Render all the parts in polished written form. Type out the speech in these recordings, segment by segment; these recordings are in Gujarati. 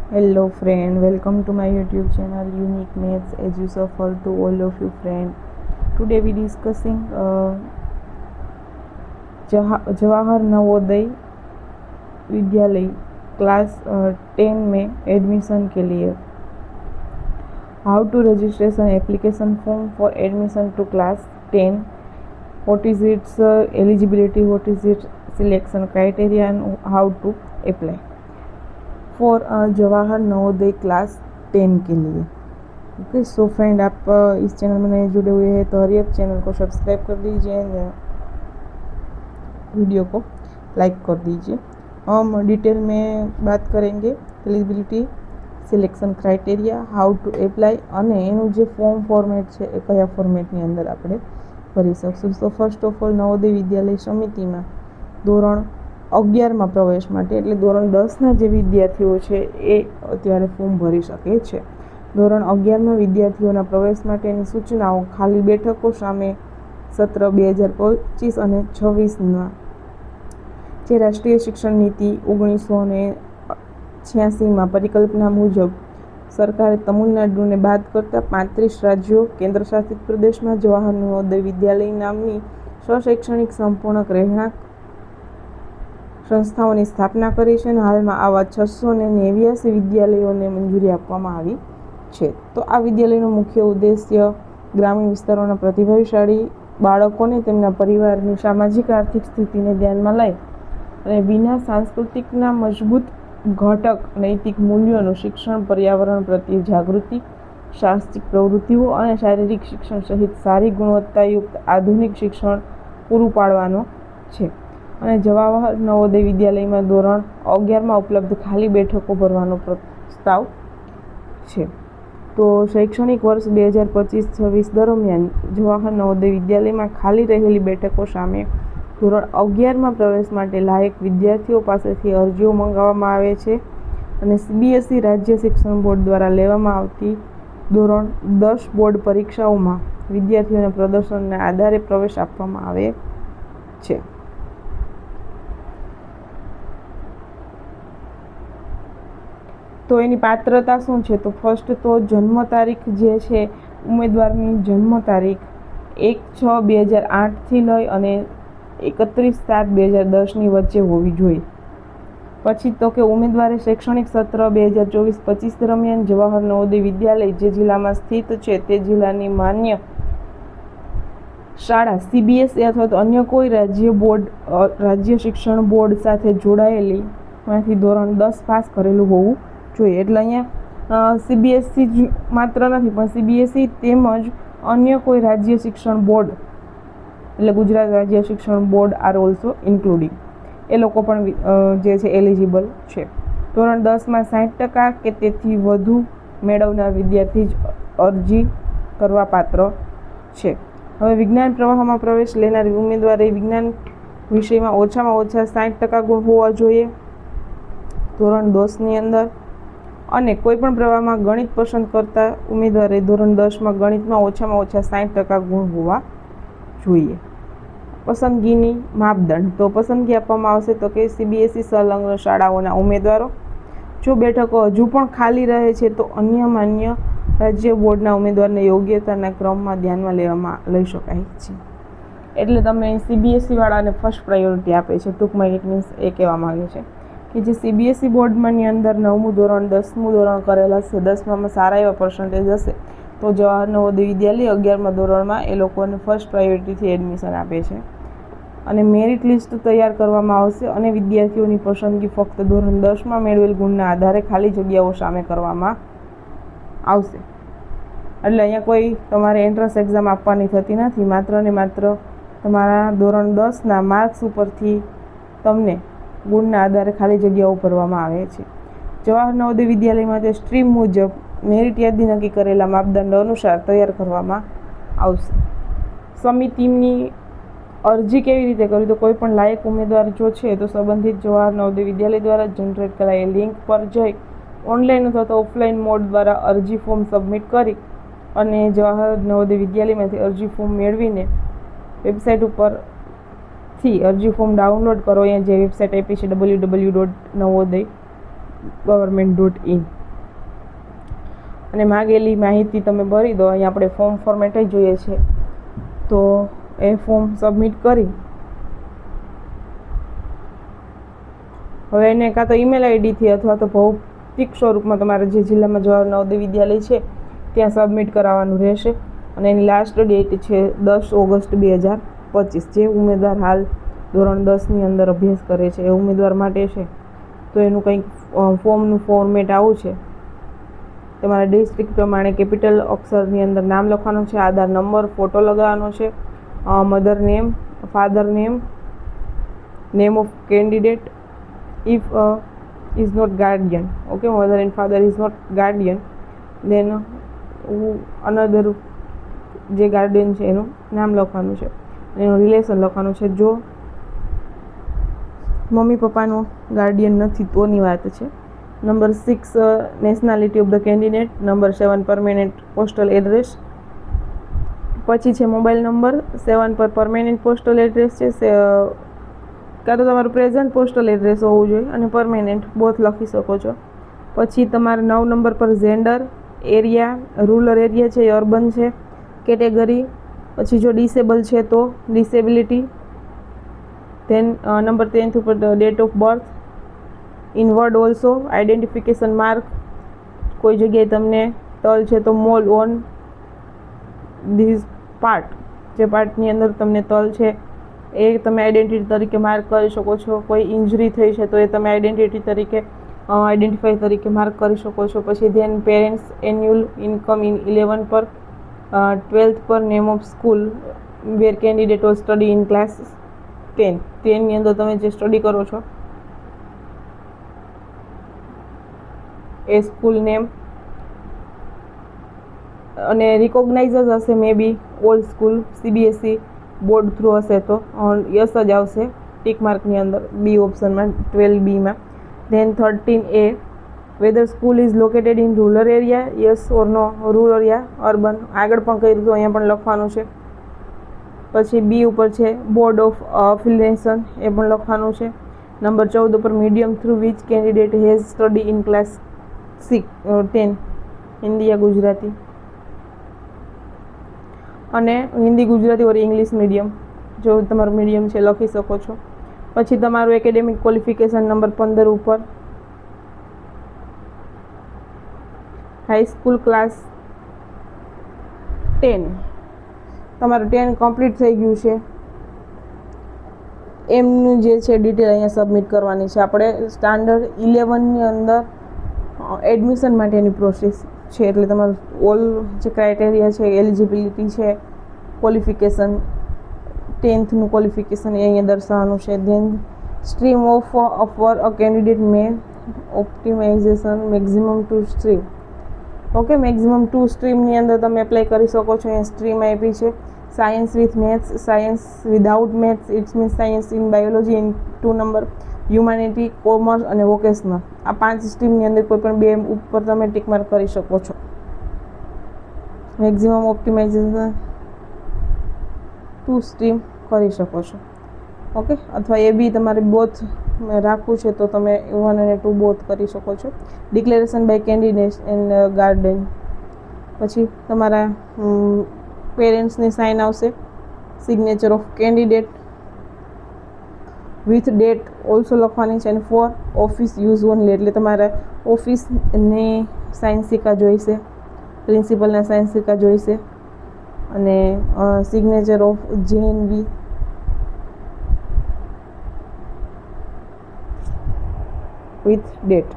Hello friend, welcome to my YouTube channel Unique Maths as you suffer to all of you friend. Today we discussing Jawahar Navodaya Vidyalaya class 10 में एडमिशन के लिए how to registration application form for admission to class 10, what is its eligibility, what is its selection criteria and how to apply for Jawahar Navodaya class 10 के लिए। ओके सो फ्रेंड, आप इस चैनल में नए जुड़े हुए हैं तो हरी आप चैनल को सब्सक्राइब कर दीजिए, वीडियो को लाइक कर दीजिए। हम डिटेल में बात करेंगे eligibility, selection criteria, how to apply અને એનું જે ફોર્મ ફોર્મેટ છે એ કયા ફોર્મેટની અંદર આપણે ભરી શકશું। તો ફર્સ્ટ ઓફ ઓલ, નવોદય વિદ્યાલય સમિતિમાં ધોરણ 11માં પ્રવેશ માટે એટલે ધોરણ 10ના જે વિદ્યાર્થીઓ છે એ અત્યારે ફોર્મ ભરી શકે છે। ધોરણ 11માં વિદ્યાર્થીઓના પ્રવેશ માટેની સૂચનાઓ ખાલી બેઠકો સામે સત્ર 2025 અને 26માં જે રાષ્ટ્રીય શિક્ષણ નીતિ 1986માં પરિકલ્પના મુજબ સરકારે તમિલનાડુને બાદ કરતા 35 રાજ્યો કેન્દ્રશાસિત પ્રદેશમાં જવાહર નવોદય વિદ્યાલય નામની સ્વશૈક્ષણિક સંપૂર્ણ રહેણાંક સંસ્થાઓની સ્થાપના કરી છે અને હાલમાં આવા 689 વિદ્યાલયોને મંજૂરી આપવામાં આવી છે। તો આ વિદ્યાલયનો મુખ્ય ઉદ્દેશ્ય ગ્રામીણ વિસ્તારોના પ્રતિભાશાળી બાળકોને તેમના પરિવારની સામાજિક આર્થિક સ્થિતિને ધ્યાનમાં લઈ અને વિના સાંસ્કૃતિકના મજબૂત ઘટક નૈતિક મૂલ્યોનું શિક્ષણ, પર્યાવરણ પ્રત્યે જાગૃતિ, સાહસિક પ્રવૃત્તિઓ અને શારીરિક શિક્ષણ સહિત સારી ગુણવત્તાયુક્ત આધુનિક શિક્ષણ પૂરું પાડવાનો છે। અને જવાહર નવોદય વિદ્યાલયમાં ધોરણ 11માં ઉપલબ્ધ ખાલી બેઠકો ભરવાનો પ્રસ્તાવ છે। તો શૈક્ષણિક વર્ષ 2025-26 દરમિયાન જવાહર નવોદય વિદ્યાલયમાં ખાલી રહેલી બેઠકો સામે ધોરણ 11માં પ્રવેશ માટે લાયક વિદ્યાર્થીઓ પાસેથી અરજીઓ મંગાવવામાં આવે છે અને CBSE રાજ્ય શિક્ષણ બોર્ડ દ્વારા લેવામાં આવતી ધોરણ 10 બોર્ડ પરીક્ષાઓમાં વિદ્યાર્થીઓના પ્રદર્શનના આધારે પ્રવેશ આપવામાં આવે છે। તો એની પાત્રતા શું છે? તો ફર્સ્ટ તો જન્મ તારીખ જે છે ઉમેદવારની જન્મ તારીખ 1/6/2008થી લઈ અને 31/7/2010ની વચ્ચે હોવી જોઈએ। પછી તો કે ઉમેદવારે શૈક્ષણિક સત્ર 2024-25 દરમિયાન જવાહર નવોદય વિદ્યાલય જે જિલ્લામાં સ્થિત છે તે જિલ્લાની માન્ય શાળા CBSE અથવા તો અન્ય કોઈ રાજ્ય શિક્ષણ બોર્ડ સાથે જોડાયેલી માંથી ધોરણ 10 પાસ કરેલું હોવું જોઈએ। એટલે અહીંયા CBSE જ માત્ર નથી પણ CBSE તેમજ અન્ય કોઈ રાજ્ય શિક્ષણ બોર્ડ એટલે ગુજરાત રાજ્ય શિક્ષણ બોર્ડ આર ઓલ્સો ઇન્ક્લુડિંગ, એ લોકો પણ જે છે એલિજિબલ છે। ધોરણ 10માં 60% કે તેથી વધુ મેળવનાર વિદ્યાર્થી જ અરજી કરવા પાત્ર છે। હવે વિજ્ઞાન પ્રવાહમાં પ્રવેશ લેનાર ઉમેદવારે વિજ્ઞાન વિષયમાં ઓછામાં ઓછા 60% ગુણ હોવા જોઈએ ધોરણ 10ની અંદર। અને કોઈપણ પ્રવાહમાં ગણિત પસંદ કરતા ઉમેદવારે ધોરણ 10માં ગણિતમાં ઓછામાં ઓછા 60% ગુણ હોવા જોઈએ। પસંદગીની માપદંડ, તો પસંદગી આપવામાં આવશે તો કે CBSE સંલગ્ન શાળાઓના ઉમેદવારો, જો બેઠકો હજુ પણ ખાલી રહે છે તો અન્ય માન્ય રાજ્ય બોર્ડના ઉમેદવારને યોગ્યતાના ક્રમમાં ધ્યાનમાં લઈ શકાય છે। એટલે તમને CBSE વાળાને ફર્સ્ટ પ્રાયોરિટી આપે છે। ટૂંકમાં ઇટ મીન્સ એ કહેવા માંગે છે કે જે CBSE બોર્ડમાંની અંદર 9મું ધોરણ 10મું ધોરણ કરેલા હશે, 10માં સારા એવા પર્સન્ટેજ હશે તો જવાહર નવોદય વિદ્યાલય 11મા ધોરણમાં એ લોકોને ફર્સ્ટ પ્રાયોરિટીથી એડમિશન આપે છે અને મેરિટ લિસ્ટ તૈયાર કરવામાં આવશે અને વિદ્યાર્થીઓની પસંદગી ફક્ત ધોરણ 10માં મેળવેલ ગુણના આધારે ખાલી જગ્યાઓ સામે કરવામાં આવશે। એટલે અહીંયા કોઈ તમારે એન્ટ્રન્સ એક્ઝામ આપવાની થતી નથી, માત્ર ને માત્ર તમારા ધોરણ 10ના માર્ક્સ ઉપરથી તમને ગુણના આધારે ખાલી જગ્યાઓ ભરવામાં આવે છે। જવાહર નવોદય વિદ્યાલયમાં તે સ્ટ્રીમ મુજબ મેરિટ યાદી નક્કી કરેલા માપદંડો અનુસાર તૈયાર કરવામાં આવશે। સમિતિની અરજી કેવી રીતે કરવી? તો કોઈ પણ લાયક ઉમેદવાર જો છે તો સંબંધિત જવાહર નવોદય વિદ્યાલય દ્વારા જનરેટ કરાયેલ લિંક પર જઈ ઓનલાઈન અથવા તો ઓફલાઈન મોડ દ્વારા અરજી ફોર્મ સબમિટ કરી અને જવાહર નવોદય વિદ્યાલયમાંથી અરજી ફોર્મ મેળવીને વેબસાઇટ ઉપરથી અરજી ફોર્મ ડાઉનલોડ કરો। અહીંયા જે વેબસાઇટ આપી છે www.navodaygovernment.in અને માગેલી માહિતી તમે ભરી દો. અહીં આપણે ફોર્મ ફોર્મેટ જ જોઈએ છે, તો એ ફોર્મ સબમિટ કરી હવે એને કાં તો ઈમેલ આઈડીથી અથવા તો ભૌતિક સ્વરૂપમાં તમારે જે જિલ્લામાં જવાહર નવોદય વિદ્યાલય છે ત્યાં સબમિટ કરાવવાનું રહેશે. અને એની લાસ્ટ ડેટ છે 10 ઓગસ્ટ 2025. જે ઉમેદવાર હાલ ધોરણ 10ની અંદર અભ્યાસ કરે છે એ ઉમેદવાર માટે છે. તો એનું કંઈક ફોર્મનું ફોર્મેટ આવું છે. તમારા ડિસ્ટ્રિક્ટ પ્રમાણે કેપિટલ અક્ષરની અંદર નામ લખવાનું છે, આધાર નંબર, ફોટો લગાવવાનો છે, mother name, father name, name of candidate if is not guardian. Okay, mother and father is not guardian, then another જે ગાર્ડિયન છે એનું નામ લખવાનું છે, એનું રિલેશન લખવાનું છે. જો મમ્મી પપ્પાનું ગાર્ડિયન નથી તોની વાત છે. Number 6 nationality of the candidate. Number 7 permanent postal address. પછી છે મોબાઈલ નંબર. 7 પર પરમેનન્ટ પોસ્ટલ એડ્રેસ છે, કાં તો તમારું પ્રેઝન્ટ પોસ્ટલ એડ્રેસ હોવું જોઈએ અને પરમેનન્ટ બોથ લખી શકો છો. પછી તમારે 9 નંબર પર જેન્ડર, એરિયા, રૂરલ એરિયા છે, અર્બન છે, કેટેગરી. પછી જો ડિસેબલ છે તો ડિસેબિલિટી. ધેન નંબર 10 ઉપર date of birth. In word also identification mark. કોઈ જગ્યાએ તમને તલ છે તો મોલ ઓન ધીસ પાર્ટ, જે પાર્ટની અંદર તમને તલ છે એ તમે આઈડેન્ટિટી તરીકે માર્ક કરી શકો છો. કોઈ ઇન્જરી થઈ છે તો એ તમે આઈડેન્ટિફાઈ તરીકે માર્ક કરી શકો છો. પછી then parents annual income in 11 પર. 12th પર name of school where candidate or study in class 10. 10ની અંદર તમે જે સ્ટડી કરો છો એ સ્કૂલ નેમ. અને રિકોગ્નાઇઝ હશે may be all school. CBSE board through હશે તો યસ જ આવશે ટીક માર્કની અંદર બી ઓપ્શનમાં, 12B માં. Then 13A whether school is located in rural area, yes or no. Rural area, urban. આગળ પણ કર્યું તો અહીંયા પણ લખવાનું છે. પછી બી ઉપર છે બોર્ડ ઓફ અફિલિએશન, એ પણ લખવાનું છે. નંબર 14 ઉપર medium through which candidate has study in class 10, Hindi યા ગુજરાતી. અને Hindi, Gujarati or English medium, જો તમારું મીડિયમ છે લખી શકો છો. પછી તમારું એકેડેમિક ક્વોલિફિકેશન નંબર 15 ઉપર હાઈસ્કૂલ ક્લાસ 10, તમારું 10 કમ્પ્લીટ થઈ ગયું છે એમનું જે છે ડિટેલ અહીંયા સબમિટ કરવાની છે. આપણે સ્ટાન્ડર્ડ 11ની અંદર એડમિશન માટેની પ્રોસેસ છે, એટલે તમારું ઓલ જે ક્રાઇટેરિયા છે, એલિજિબિલિટી છે, ક્વોલિફિકેશન, 10thનું ક્વોલિફિકેશન એ અહીંયા દર્શાવવાનું છે. Then stream of for a candidate may optimization maximum 2 stream. Okay, maximum 2 સ્ટ્રીમની અંદર તમે એપ્લાય કરી શકો છો. અહીંયા સ્ટ્રીમ આપી છે science with maths, science without maths, it's means science in biology in 2 number, humanity, commerce અને વોકેશનલ. આ 5 સ્ટ્રીમની અંદર કોઈ પણ 2 ઉપર તમે ટીક માર્ક કરી શકો છો. મેક્ઝિમમ ઓપ્ટિમાઇઝેશન 2 સ્ટ્રીમ કરી શકો છો. ઓકે, અથવા એ બી તમારે બોથ રાખવું છે તો તમે 1 અને 2 બોથ કરી શકો છો. Declaration by candidate and guardian. પછી તમારા પેરેન્ટ્સની સાઇન આવશે. Signature of candidate with date also લખવાની છે. અને ફોર ઓફિસ યુઝ ઓનલી, એટલે તમારા ઓફિસની સાઇન સિક્કા જોઈશે, પ્રિન્સિપલના સાઇન સિક્કા જોઈશે. અને signature of JNV with date.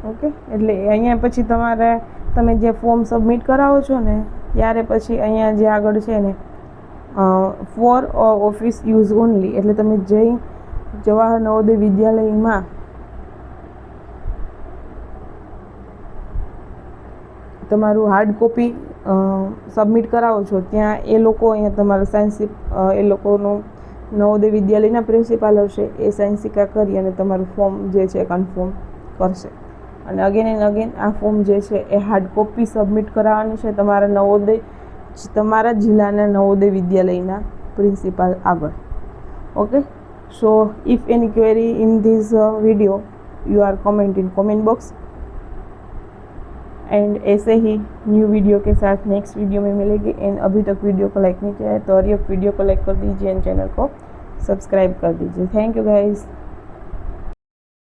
Okay, એટલે અહીંયા પછી તમે જે ફોર્મ સબમિટ કરાવો છો ને ત્યારે પછી અહીંયા જે આગળ છે ને ફોર ઓફિસ યુઝ ઓનલી, એટલે તમે જવાહર નવોદય વિદ્યાલયમાં તમારું હાર્ડ કોપી સબમિટ કરાવો છો ત્યાં એ લોકો અહીંયા તમારા સાયન્સ એ લોકોનું નવોદય વિદ્યાલયના પ્રિન્સિપાલ હશે, એ સાયન્સ સિક્કા કરી અને તમારું ફોર્મ જે છે કન્ફર્મ કરશે. અને અગેન એન્ડ અગેન આ ફોર્મ જે છે એ હાર્ડ કોપી સબમિટ કરાવવાની છે તમારા જિલ્લાના નવોદય વિદ્યાલયના પ્રિન્સિપાલ આગળ. Okay, so if any query in this video you are comment in comment box. And ऐसे ही न्यू वीडियो के साथ नेक्स्ट वीडियो में मिलेगी। एंड अभी तक वीडियो को लाइक नहीं किया है तो और ये वीडियो को लाइक कर दीजिए एंड चैनल को सब्सक्राइब कर दीजिए। Thank you guys.